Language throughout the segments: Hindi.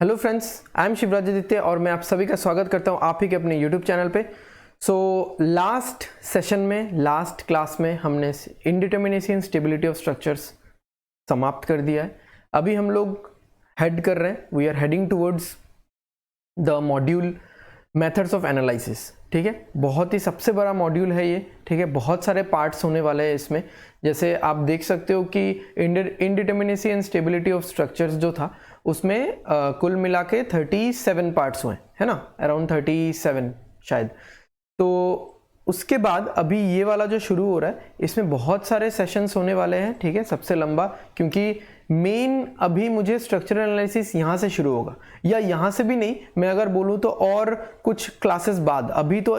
Hello friends, I am Shivraj Aditya और मैं आप सभी का स्वागत करता हूं आप ही के अपने यूट्यूब चैनल पे। लास्ट सेशन में, लास्ट क्लास में हमने indeterminacy and stability of structures समाप्त कर दिया है। अभी हम लोग हेड कर रहे हैं, we are heading towards the module methods of analysis. ठीक है, बहुत ही सबसे बड़ा मॉड्यूल है ये। ठीक है, बहुत सारे पार्ट्स होने वाले हैं इसमें। जैसे आप देख सकते हो कि indeterminacy and stability of structures जो था उसमें कुल मिला के 37 पार्ट्स हुए, है ना, अराउंड 37 शायद। तो उसके बाद अभी ये वाला जो शुरू हो रहा है इसमें बहुत सारे सेशंस होने वाले हैं। ठीक है, सबसे लंबा, क्योंकि मेन अभी मुझे स्ट्रक्चरल एनालिसिस यहाँ से शुरू होगा, या यहाँ से भी नहीं, मैं अगर बोलूँ तो और कुछ क्लासेस बाद। अभी तो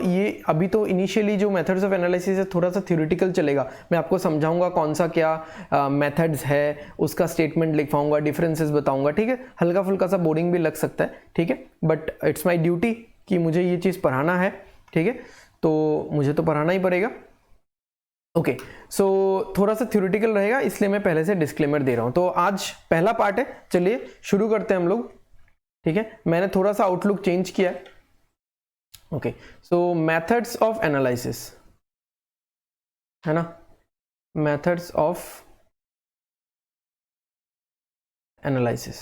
इनिशियली जो मेथड्स ऑफ एनालिसिस है थोड़ा सा थ्योरेटिकल चलेगा। मैं आपको समझाऊंगा कौन सा क्या मेथड्स है, उसका स्टेटमेंट लिखवाऊंगा, डिफरेंसेस बताऊंगा। ठीक है, हल्का फुल्का सा बोरिंग भी लग सकता है। ठीक है, बट इट्स माई ड्यूटी कि मुझे ये चीज़ पढ़ाना है। ठीक है, तो मुझे तो पढ़ाना ही पड़ेगा। ओके, सो थोड़ा सा थ्योरेटिकल रहेगा, इसलिए मैं पहले से डिस्क्लेमर दे रहा हूं। तो आज पहला पार्ट है, चलिए शुरू करते हैं हम लोग। ठीक है, मैंने थोड़ा सा आउटलुक चेंज किया है। Okay, so methods of analysis, है ना, मेथड्स ऑफ एनालिसिस।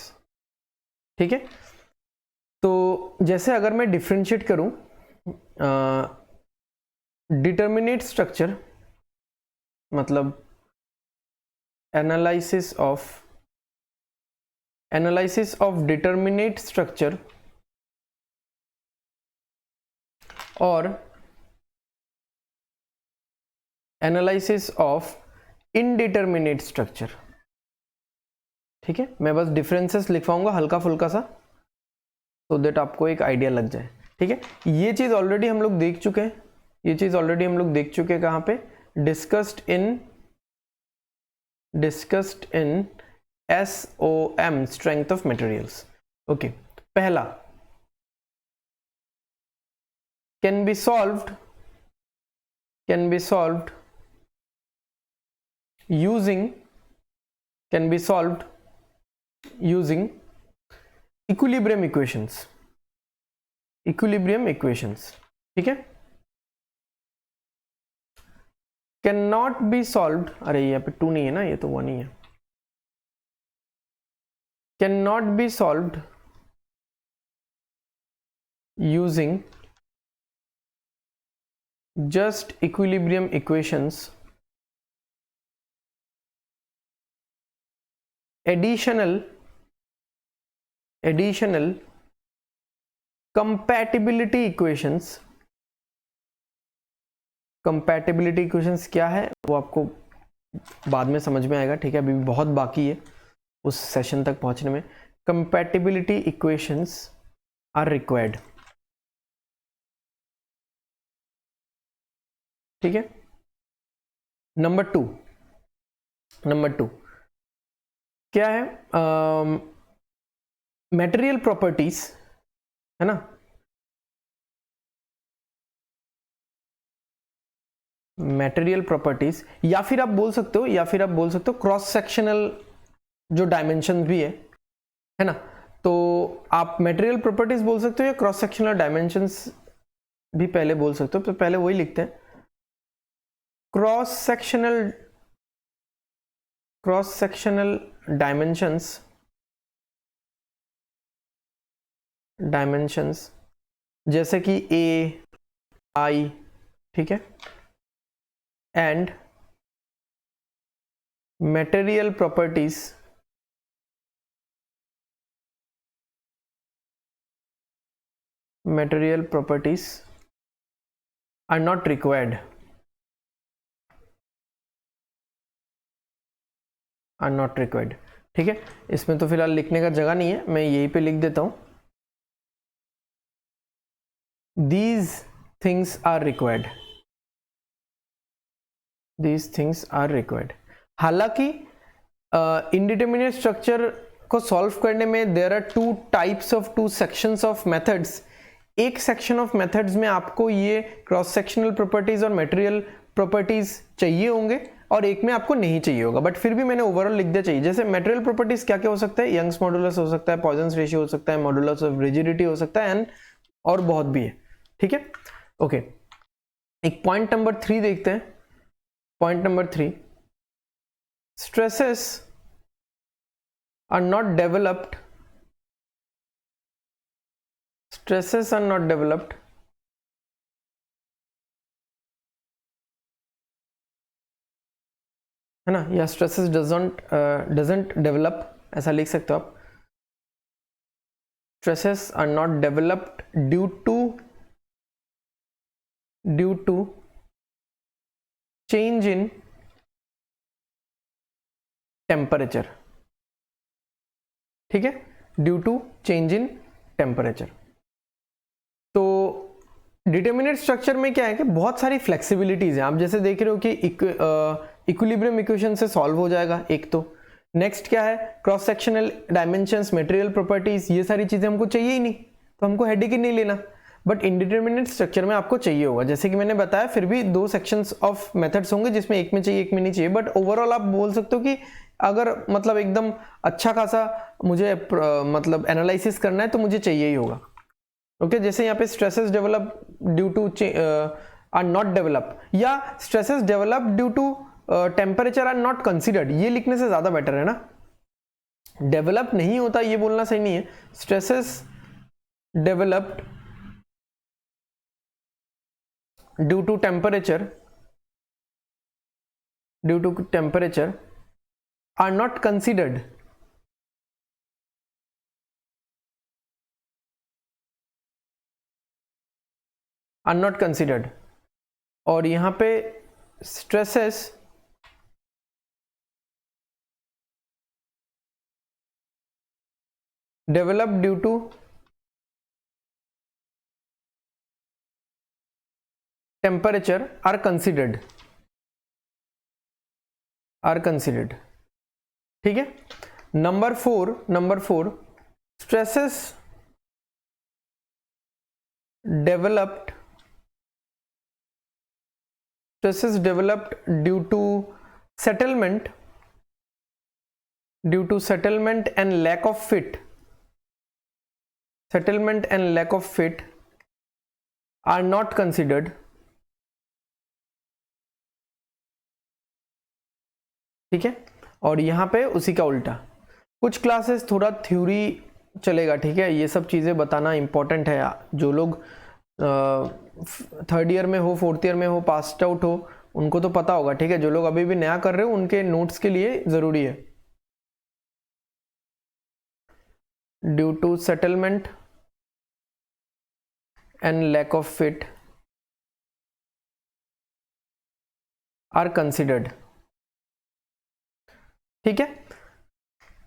ठीक है, तो जैसे अगर मैं डिफरेंशिएट करूं डिटर्मिनेट स्ट्रक्चर, मतलब एनालिसिस ऑफ डिटर्मिनेट स्ट्रक्चर और एनालिसिस ऑफ इनडिटर्मिनेट स्ट्रक्चर। ठीक है, मैं बस डिफरेंसेस लिखवाऊंगा हल्का फुल्का सा, तो देट आपको एक आइडिया लग जाए। ठीक है, ये चीज ऑलरेडी हम लोग देख चुके हैं, कहाँ पे, discussed in SOM, strength of materials. Okay, पहला, can be solved using equilibrium equations. ठीक है, कैन नॉट बी सॉल्व्ड, अरे यहाँ पे 2 नहीं है ना, ये तो 1 ही है। Can not be solved using just equilibrium equations, additional compatibility equations। compatibility equations क्या है वो आपको बाद में समझ में आएगा। ठीक है, अभी भी बहुत बाकी है उस सेशन तक पहुंचने में। compatibility equations are required। ठीक है, नंबर टू क्या है, मटेरियल प्रॉपर्टीज, है ना, मटेरियल प्रॉपर्टीज, या फिर आप बोल सकते हो क्रॉस सेक्शनल जो डायमेंशन भी है ना। तो आप मटेरियल प्रॉपर्टीज बोल सकते हो या क्रॉस सेक्शनल डायमेंशंस भी पहले बोल सकते हो, तो पहले वही लिखते हैं। क्रॉस सेक्शनल डायमेंशंस जैसे कि AI, ठीक है, and material properties are not required, ठीक है, इसमें तो फिलहाल लिखने का जगह नहीं है, मैं यहीं पे लिख देता हूं, these things are required। हालांकि इंडिटर्मिनेट स्ट्रक्चर को सॉल्व करने में there are two sections of methods. एक सेक्शन ऑफ मेथड्स में आपको ये क्रॉस सेक्शनल प्रॉपर्टीज और मटेरियल प्रॉपर्टीज चाहिए होंगे, और एक में आपको नहीं चाहिए होगा, बट फिर भी मैंने ओवरऑल लिख दिया चाहिए। जैसे मटेरियल प्रॉपर्टीज क्या क्या हो सकता है, यंग्स मॉडुलस हो सकता है, पॉइजन्स रेशियो हो सकता है, मॉडुलस ऑफ रिजिडिटी हो सकता है, एंड और बहुत भी है, ठीक है। ओके, एक पॉइंट नंबर 3 देखते हैं। Point number 3, stresses are not developed, stresses are not developed है ना, या stresses doesn't develop, ऐसा लिख सकते हो आप। stresses are not developed due to change in temperature, ठीक है, due to change in temperature. तो डिटर्मिनेट स्ट्रक्चर में क्या है कि बहुत सारी फ्लेक्सिबिलिटीज हैं। आप जैसे देख रहे हो कि इक्विलिब्रियम इक्वेशन से सॉल्व हो जाएगा एक तो। नेक्स्ट क्या है, cross sectional dimensions, material properties, ये सारी चीजें हमको चाहिए ही नहीं, तो हमको हेडेक ही नहीं लेना। बट इंडिटरमिनेट स्ट्रक्चर में आपको चाहिए होगा, जैसे कि मैंने बताया, फिर भी 2 सेक्शंस ऑफ मेथड्स होंगे जिसमें एक में चाहिए एक में नहीं चाहिए। बट ओवरऑल आप बोल सकते हो कि अगर मतलब एकदम अच्छा खासा मुझे मतलब एनालिसिस करना है तो मुझे चाहिए ही होगा। ओके, जैसे यहाँ पे stresses develop due to are not develop, या stresses develop due to temperature are not considered, ये लिखने से ज्यादा बेटर है ना। डेवलप नहीं होता ये बोलना सही नहीं है। Stresses developed due to temperature are not considered, और यहां पे stresses developed due to temperature are considered, ठीक है। Number 4 stresses developed due to settlement and lack of fit are not considered, ठीक है। और यहाँ पे उसी का उल्टा, कुछ क्लासेस थोड़ा थ्योरी चलेगा, ठीक है, ये सब चीज़ें बताना इंपॉर्टेंट है। जो लोग 3rd ईयर में हो, 4th ईयर में हो, पास्ड आउट हो, उनको तो पता होगा, ठीक है। जो लोग अभी भी नया कर रहे हो उनके नोट्स के लिए ज़रूरी है। Due to settlement and lack of fit are considered, ठीक है।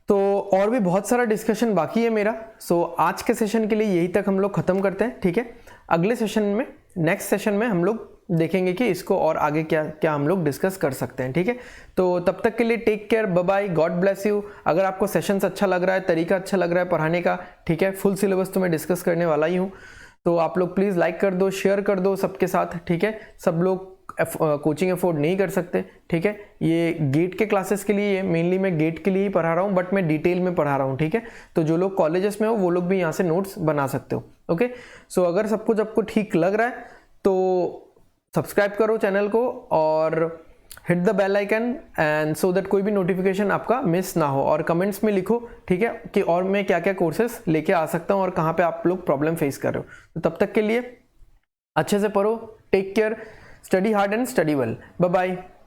तो और भी बहुत सारा डिस्कशन बाकी है मेरा। सो आज के सेशन के लिए यही तक हम लोग खत्म करते हैं, ठीक है। अगले सेशन में, नेक्स्ट सेशन में हम लोग देखेंगे कि इसको और आगे क्या क्या हम लोग डिस्कस कर सकते हैं, ठीक है। तो तब तक के लिए take care, bye bye, God bless you. अगर आपको सेशंस अच्छा लग रहा है, तरीका अच्छा लग रहा है पढ़ाने का, ठीक है, फुल सिलेबस तो मैं डिस्कस करने वाला ही हूँ, तो आप लोग प्लीज़ लाइक कर दो, शेयर कर दो सबके साथ, ठीक है। सब लोग कोचिंग अफोर्ड नहीं कर सकते, ठीक है। ये गेट के क्लासेस के लिए, मेनली मैं गेट के लिए ही पढ़ा रहा हूँ, बट मैं डिटेल में पढ़ा रहा हूँ, ठीक है। तो जो लोग कॉलेजेस में हो वो लोग भी यहाँ से नोट्स बना सकते हो, ओके। सो अगर सब कुछ आपको ठीक लग रहा है तो सब्सक्राइब करो चैनल को और hit the bell icon, and so that कोई भी नोटिफिकेशन आपका मिस ना हो। और कमेंट्स में लिखो, ठीक है, कि और मैं क्या क्या कोर्सेस लेके आ सकता हूँ और कहाँ पे आप लोग प्रॉब्लम फेस कर रहे हो। तो तब तक के लिए अच्छे से पढ़ो, take care, study hard and study well. Bye bye.